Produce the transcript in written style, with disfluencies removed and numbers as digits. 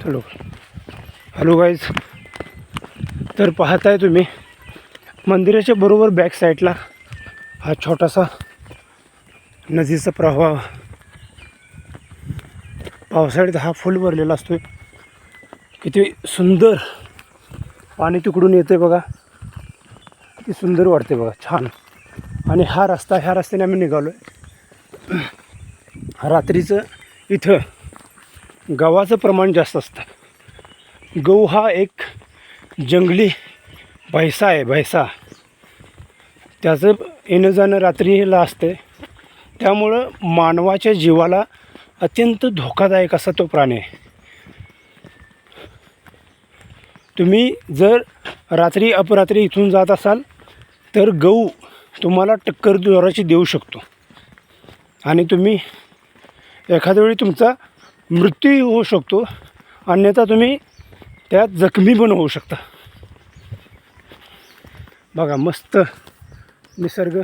Hello hello guys. तर पाहताय तुम्ही मंदिराच्या बरोबर बॅक साईडला हा छोटासा नदीचा प्रवाह पावसाळ्यात हा फुल भरलेला असतो. किती सुंदर पाणी तिकडून येते बघा, किती सुंदर वाटते बघा, छान. आणि हा रस्ता, ह्या रस्त्याने आम्ही निघालो आहे. रात्रीचं इथं गव्हाचं प्रमाण जास्त असतं. गहू हा एक जंगली भैसा आहे, भैसा. त्याचं येणं जाणं रात्रीला असते, त्यामुळं मानवाच्या जीवाला अत्यंत धोकादायक असा तो प्राणी आहे. तुम्ही जर रात्री अपरात्री इथून जात असाल तर गहू तुम्हाला टक्कर जोराची देऊ शकतो आणि तुम्ही एखाद्या वेळी तुमचा मृत्यूही होऊ शकतो, अन्यथा तुम्ही त्यात जखमी पण होऊ शकता. बघा मस्त निसर्ग.